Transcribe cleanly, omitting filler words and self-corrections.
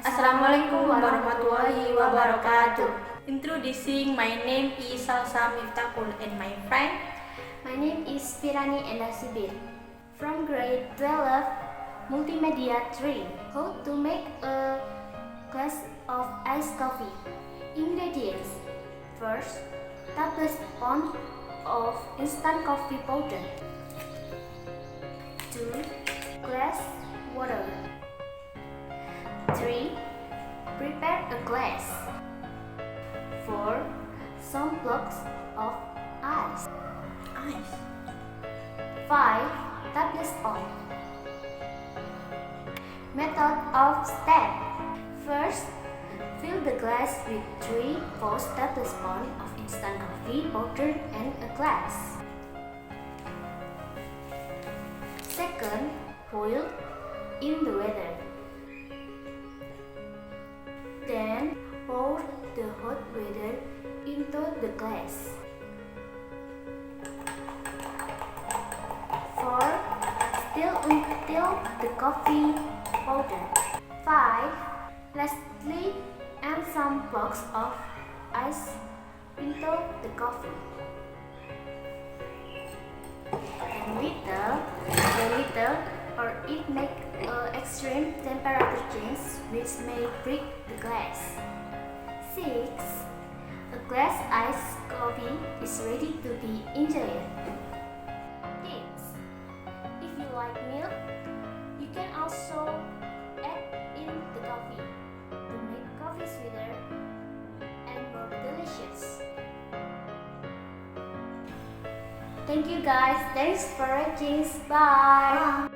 Assalamualaikum warahmatullahi wabarakatuh. Introducing, my name is Salsa miftakhul and my friend. My name is Virany and Zubir. From grade 12, Multimedia 3. How to make a glass of iced coffee. Ingredients. First, tablespoon of instant coffee powder. 2 glass water. 3. Prepare a glass. 4. Some blocks of ice. 5. Tablespoon. Method of step. First, fill the glass with 3/4 tablespoon of instant coffee powder and a glass. Second, boil in the water. Then, pour the hot water into the glass. 4. Stir until the coffee powder. 5. Lastly, add some blocks of ice into the coffee. And little or it make extreme temperature change which may break the glass. 6. A glass iced coffee is ready to be enjoyed. Tips: if you like milk, you can also add in the coffee to make coffee sweeter and more delicious. Thank you guys. Thanks for watching. Bye.